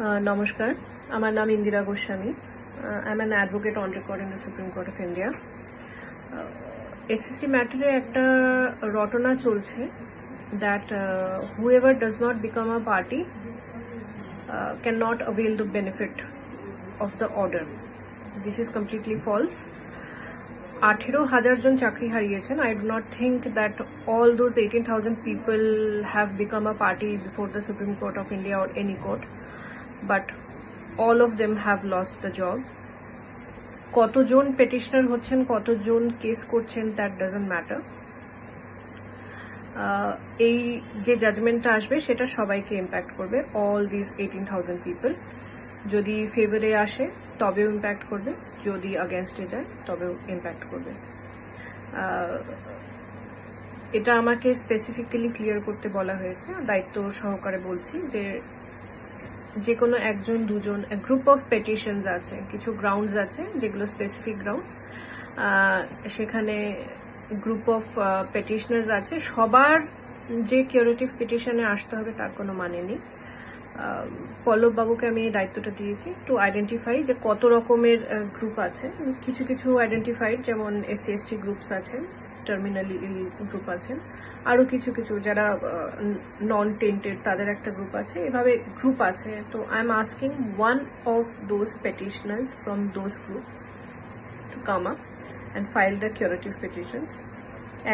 নমস্কার, আমার নাম Indira Goswami. I am an advocate on record in the supreme court of India. SSC ম্যাটারে একটা রটনা চলছে that whoever does not become a party cannot avail the benefit of the order. This is completely false. 18,000 জন চাকরি হারিয়েছেন. I do not think that all those 18,000 people have become a party before the Supreme Court of India or any court, but all of them have lost the jobs. কতজন পেটিশনার হচ্ছেন, কতজন case করছেন, that doesn't matter. এই যে জাজমেন্টটা আসবে সেটা সবাইকে impact করবে, অল দিস 18,000 পিপল। যদি ফেভারে আসে তবেও ইম্প্যাক্ট করবে, যদি অ্যাগেনস্টে যায় তবেও ইম্প্যাক্ট করবে। এটা আমাকে স্পেসিফিক্যালি ক্লিয়ার করতে বলা হয়েছে, দায়িত্ব সহকারে বলছি যে কোনো একজন দুজন গ্রুপ অফ পেটিশনস আছে, কিছু গ্রাউন্ডস আছে যেগুলো স্পেসিফিক গ্রাউন্ডস, সেখানে গ্রুপ অফ পেটিশনার্স আছে। সবার যে কিউরেটিভ পিটিশনে আসতে হবে তার কোনো মানে নেই। পল্লব বাবুকে আমি এই দায়িত্বটা দিয়েছি টু আইডেন্টিফাই যে কত রকমের গ্রুপ আছে। কিছু কিছু আইডেন্টিফাইড, যেমন এসসি এসটি গ্রুপস আছেন, টার্মিনালি ইল গ্রুপ আছেন, আরো কিছু কিছু যারা নন টেন্টেড তাদের একটা গ্রুপ আছে, এভাবে গ্রুপ আছে। তো I am asking one of those petitioners from those group to come up and file the curative petitions.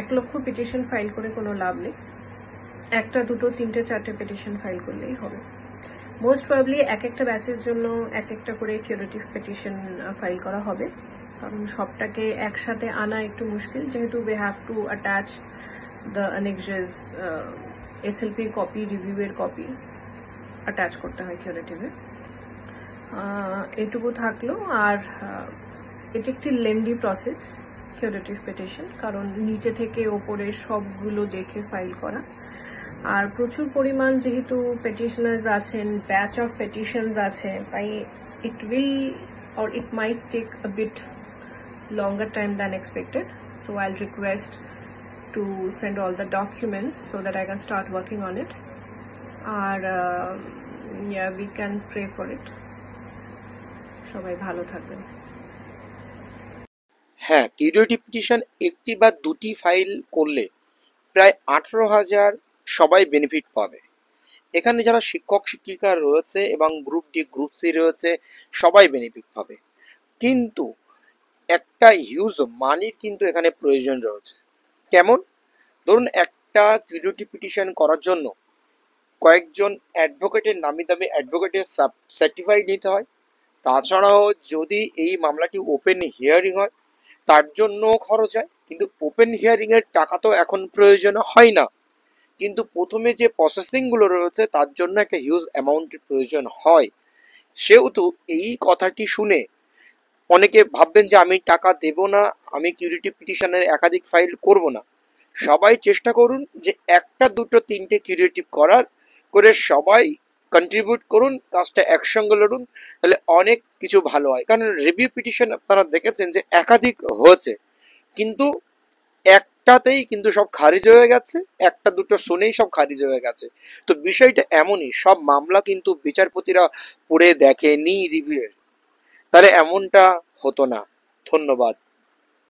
1 lakh petition file করে কোনো লাভ নেই, একটা দুটো তিনটে চারটে পিটিশন ফাইল করলেই হবে। মোস্ট প্রবাবলি একটা ব্যাচের জন্য একটা করে কিউরেটিভ পিটিশন ফাইল করা হবে, কারণ সবটাকে একসাথে আনা একটু মুশকিল, যেহেতু we have to attach the annexures, এসএলপির কপি, রিভিউয়ের কপি অ্যাটাচ করতে হয় কিউরেটিভে। এটুকু থাকলো। আর এটা একটি লেন্দি প্রসেস কিউরেটিভ পিটিশন, কারণ নিচে থেকে ওপরে সবগুলো দেখে ফাইল করা, আর প্রচুর পরিমাণ যেহেতু পেটিশনার্স আছেন, ব্যাচ অফ পেটিশনস আছে, তাই it will or it might take a bit longer time than expected. So I'll request to send all the documents so that I can start working on it. And yeah, we can pray for it. সবাই ভালো থাকবেন। হ্যাঁ, curative petition একটি বা দুটি file করলে প্রায় 18,000 সবাই বেনিফিট পাবে। এখানে যারা শিক্ষক শিক্ষিকা রয়েছে এবং গ্রুপ ডি গ্রুপ সি রয়েছে সবাই বেনিফিট পাবে, কিন্তু একটা হিউজ মানির কিন্তু এখানে প্রয়োজন রয়েছে। কেমন? ধরুন, একটা কিউরেটিভ পিটিশন করার জন্য কয়েকজন অ্যাডভোকেটের, নামি দামি অ্যাডভোকেটের সার্টিফাইড নিতে হয়। তাছাড়াও যদি এই মামলাটি ওপেন হিয়ারিং হয় তার জন্য খরচ হয়, কিন্তু ওপেন হিয়ারিং এর টাকা তো এখন প্রয়োজন হয় না, কিন্তু প্রথমে যে প্রসেসিংগুলো রয়েছে তার জন্য একটা হিউজ অ্যামাউন্টের প্রয়োজন হয়। সেহেতু এই কথাটি শুনে অনেকে ভাববেন যে আমি টাকা দেব না, আমি কিউরেটিভ পিটিশনের একাধিক ফাইল করব না। সবাই চেষ্টা করুন যে একটা দুটো তিনটে কিউরেটিভ করার করে সবাই কন্ট্রিবিউট করুন, কাজটা একসঙ্গে লড়ুন, তাহলে অনেক কিছু ভালো হয়। কারণ রিভিউ পিটিশন আপনারা দেখেছেন যে একাধিক হয়েছে, কিন্তু একটাতেই কিন্তু সব খারিজ হয়ে গেছে, একটা দুটো শুনেই সব খারিজ হয়ে গেছে। তো বিষয়টা এমনই, সব মামলা কিন্তু বিচারপতিরা পড়ে দেখেনি রিভিউয়ের, তাহলে এমনটা হতো না। ধন্যবাদ।